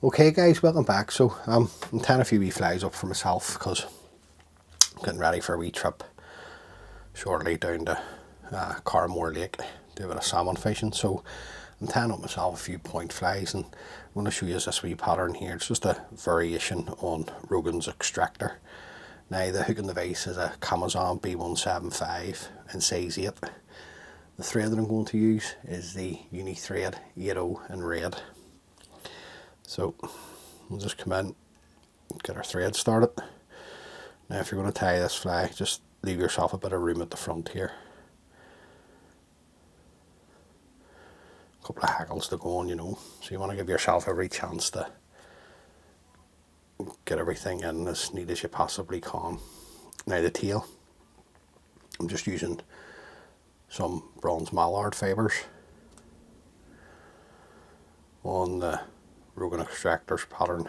Okay guys, welcome back. So I'm tying a few wee flies up for myself because I'm getting ready for a wee trip shortly down to Carmore Lake, do a bit of salmon fishing. So I'm tying up myself a few point flies, and I'm going to show you this wee pattern here. It's just a variation on Rogan's Extractor. Now the hook and the vise is a Kamasan B175 in size 8. The thread that I'm going to use is the uni thread 80 in red. So we'll just come in, get our thread started. Now if you're going to tie this fly, just leave yourself a bit of room at the front here. A couple of hackles to go on, you know, so you want to give yourself every chance to get everything in as neat as you possibly can. Now the tail, I'm just using some bronze mallard fibres on the Rogan Extractor's pattern,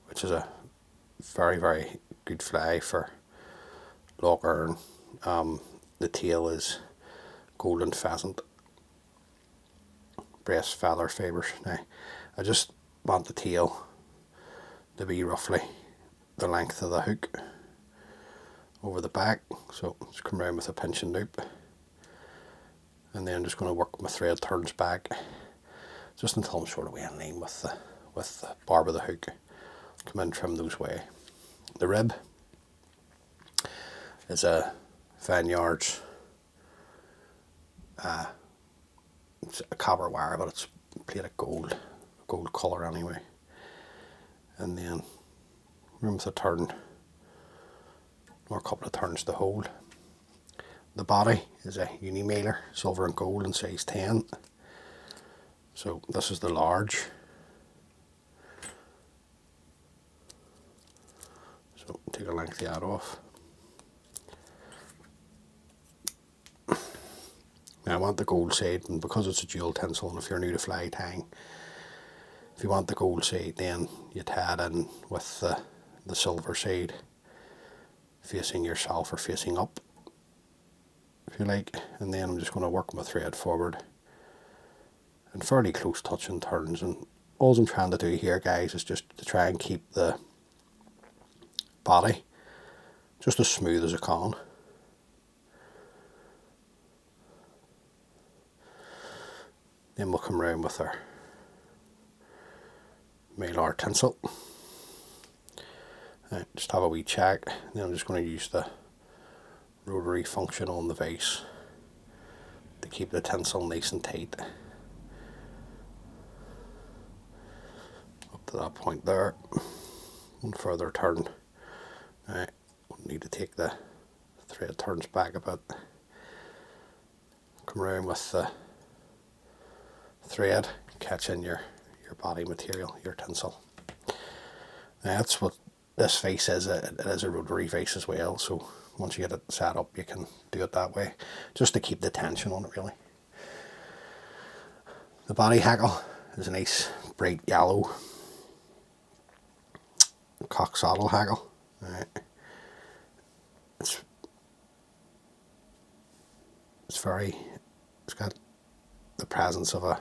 which is a very good fly for lock iron. The tail is golden pheasant breast feather fibres. Now I just want the tail to be roughly the length of the hook over the back, so just come around with a pinching loop, and then I'm just going to work my thread turns back just until I'm sort of way in line with the barb of the hook. Come in, trim those way. The rib is a Vineyards, it's a copper wire, but it's plated gold colour anyway. And then room with a turn, or a couple of turns to hold. The body is a uni mailer, silver and gold in size 10. So this is the large. So take a length of that off. Now I want the gold side, and because it's a dual tinsel, and if you're new to fly tying, if you want the gold side, then you tie it in with the silver side facing yourself or facing up, if you like. And then I'm just going to work my thread forward in fairly close touching turns, and all I'm trying to do here, guys, is just to try and keep the body just as smooth as I can. Then we'll come around with our mallard tinsel. Just have a wee check. Then I'm just going to use the rotary function on the vise to keep the tinsel nice and tight up to that point there. One further turn. Right, need to take the thread turns back a bit. Come around with the thread, catch in your body material, your tinsel. Now that's what this vise is. It is a rotary vise as well, so once you get it set up you can do it that way, just to keep the tension on it really. The body hackle is a nice bright yellow cock saddle hackle. Right. It's got the presence of a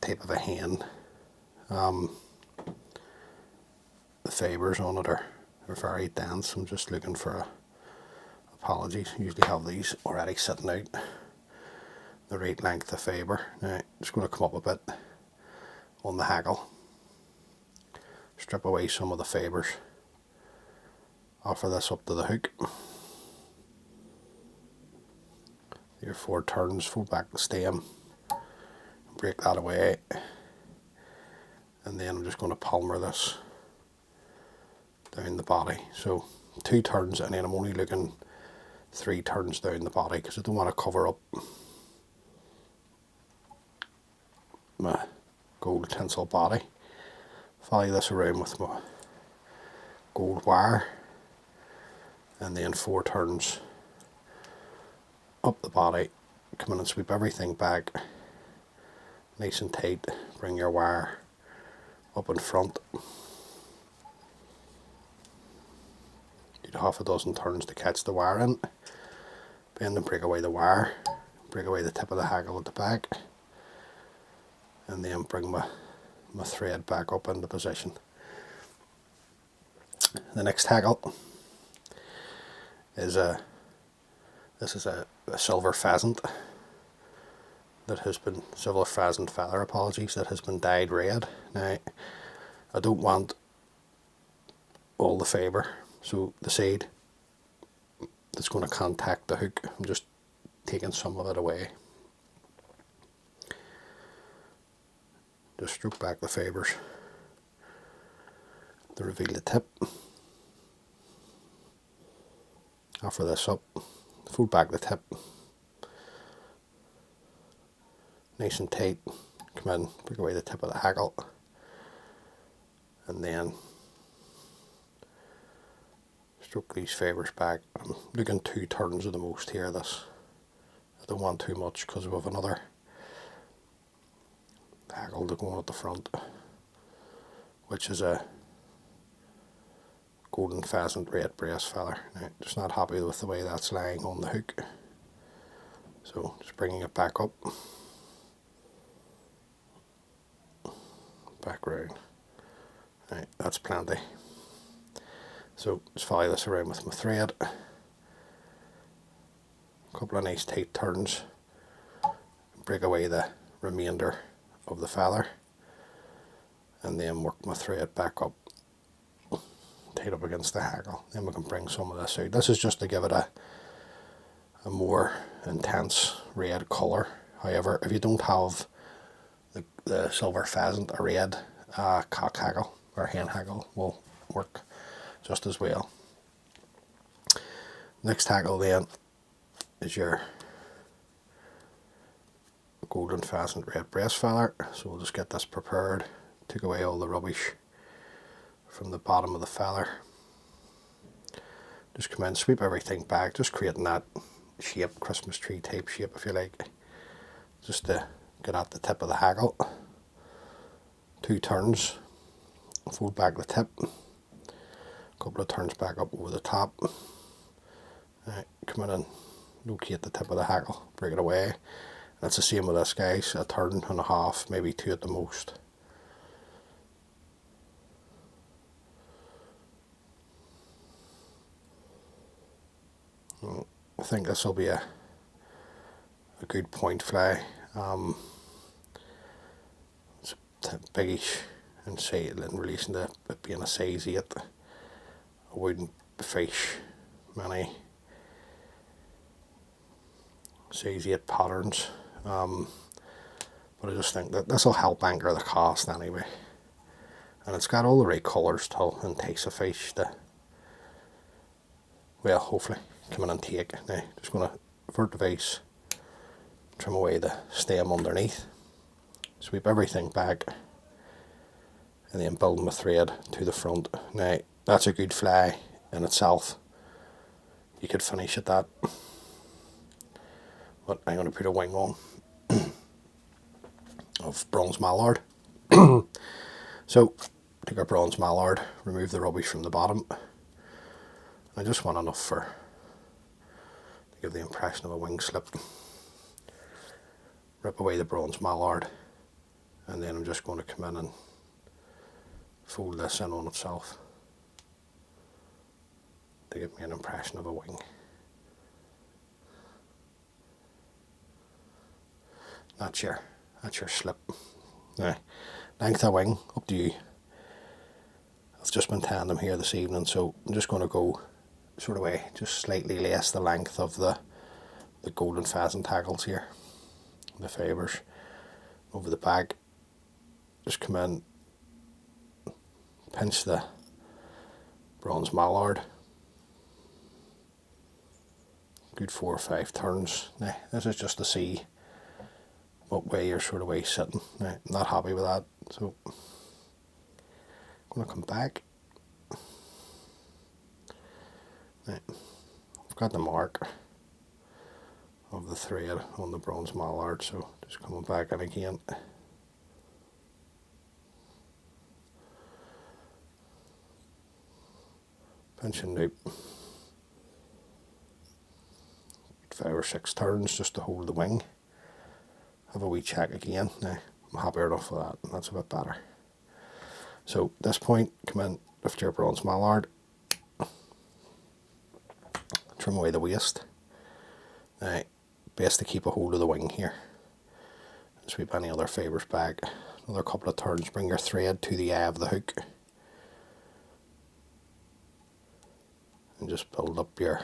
type of a hen. The fibres on it are very dense. I'm just looking for apologies. I usually have these already sitting out the right length of fibre. Now I'm just going to come up a bit on the hackle, strip away some of the fibres, offer this up to the hook. Your 4 turns, fold back the stem, break that away, and then I'm just going to palmer this down the body. So 2 turns, and then I'm only looking 3 turns down the body because I don't want to cover up my gold tinsel body. Follow this around with my gold wire, and then 4 turns up the body. Come in and sweep everything back nice and tight. Bring your wire up in front. Need half a dozen turns to catch the wire in. Bend and break away the wire. Break away the tip of the hackle at the back, and then bring my my thread back up into position. The next hackle is this is a silver pheasant that has been, silver pheasant feather, apologies, that has been dyed red. Now, I don't want all the fibre, so the seed that's going to contact the hook, I'm just taking some of it away. Just stroke back the fibres to reveal the tip. Offer this up, fold back the tip, nice and tight. Come in, break away the tip of the hackle, and then stroke these fibres back. I'm looking 2 turns at the most here. This, I don't want too much because we have another hackle to go on at the front, which is a golden pheasant red breast feather. Now, just not happy with the way that's lying on the hook, so just bringing it back up, back round. Right, that's plenty. So just follow this around with my thread, a couple of nice tight turns, break away the remainder of the feather, and then work my thread back up, tight up against the hackle. Then we can bring some of this out. This is just to give it a more intense red colour. However, if you don't have the silver pheasant, a red cock hackle or hen hackle will work just as well. Next hackle then is your golden pheasant red breast feather. So we'll just get this prepared, take away all the rubbish from the bottom of the feather. Just come in, sweep everything back, just creating that shape, Christmas tree type shape if you like, just to get at the tip of the hackle. 2 turns, fold back the tip, a couple of turns back up over the top. Right, come in and locate the tip of the hackle, break it away. And it's the same with this, guys, a turn and a half, maybe 2 at the most. I think this will be a good point fly. It's biggish and say in relation to it being a size 8. I wouldn't fish many size 8 patterns, but I just think that this will help anchor the cast anyway, and it's got all the right colours to entice a fish to, well, hopefully come in and take. Now just going to vert the vise, trim away the stem underneath, sweep everything back, and then build my thread to the front. Now that's a good fly in itself, you could finish at that, but I'm going to put a wing on of bronze mallard. So take our bronze mallard, remove the rubbish from the bottom. I just want enough to give the impression of a wing slip. Rip away the bronze mallard, and then I'm just going to come in and fold this in on itself to give me an impression of a wing. That's your slip. Now, length of wing, up to you. I've just been tying them here this evening, so I'm just going to go sort of way, just slightly less the length of the golden pheasant hackles here, the fibres over the back. Just come in, pinch the bronze mallard, good 4 or 5 turns. Now this is just to see what way you're sort of way sitting. Now, I'm not happy with that, so I'm going to come back. Now, I've got the mark of the thread on the bronze mallard, so just coming back in again. Pinch and loop. 5 or 6 turns just to hold the wing. Have a wee check again. Now, I'm happy enough with that, and that's a bit better. So at this point, come in, lift your bronze mallard, trim away the waste. Now, best to keep a hold of the wing here. Sweep any other fibres back. Another couple of turns, bring your thread to the eye of the hook. And just build up your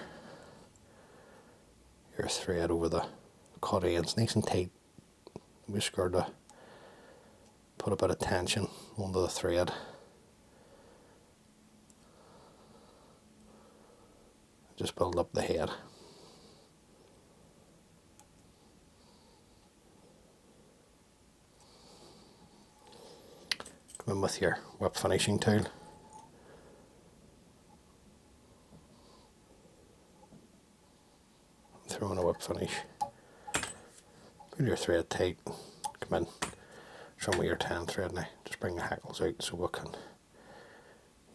thread over the cut ends, nice and tight. Be sure to put a bit of tension onto the thread. Just build up the head. Come in with your whip finishing tool. Throw in a whip finish. Pull your thread tight. Come in. Trim with your 10 thread now. Just bring the hackles out so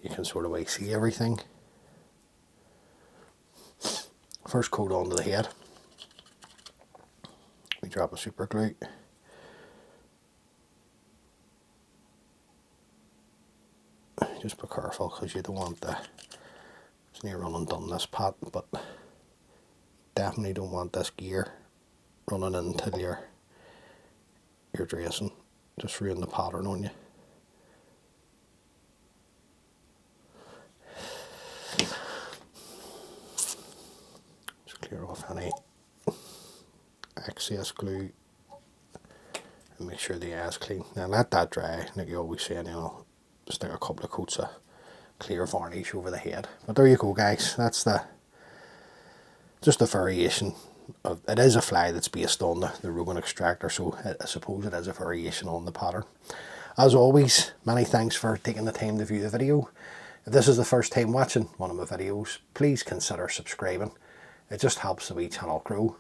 you can sort of see everything. First coat onto the head. We drop a super glue. Just be careful because you don't want it's near run and done this pot, but definitely don't want this gear running until you're dressing. Just ruin the pattern on you. Just clear off any excess glue and make sure the eye is clean. Now let that dry, like you always say, stick a couple of coats of clear varnish over the head. But there you go, guys. That's just a variation of, it is a fly that's based on the Rogan Extractor, so I suppose it is a variation on the pattern. As always, many thanks for taking the time to view the video. If this is the first time watching one of my videos, please consider subscribing. It just helps the wee channel grow.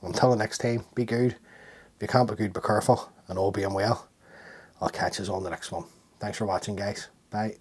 Until the next time, be good. If you can't be good, be careful, and all being well, I'll catch you on the next one. Thanks for watching, guys. Bye.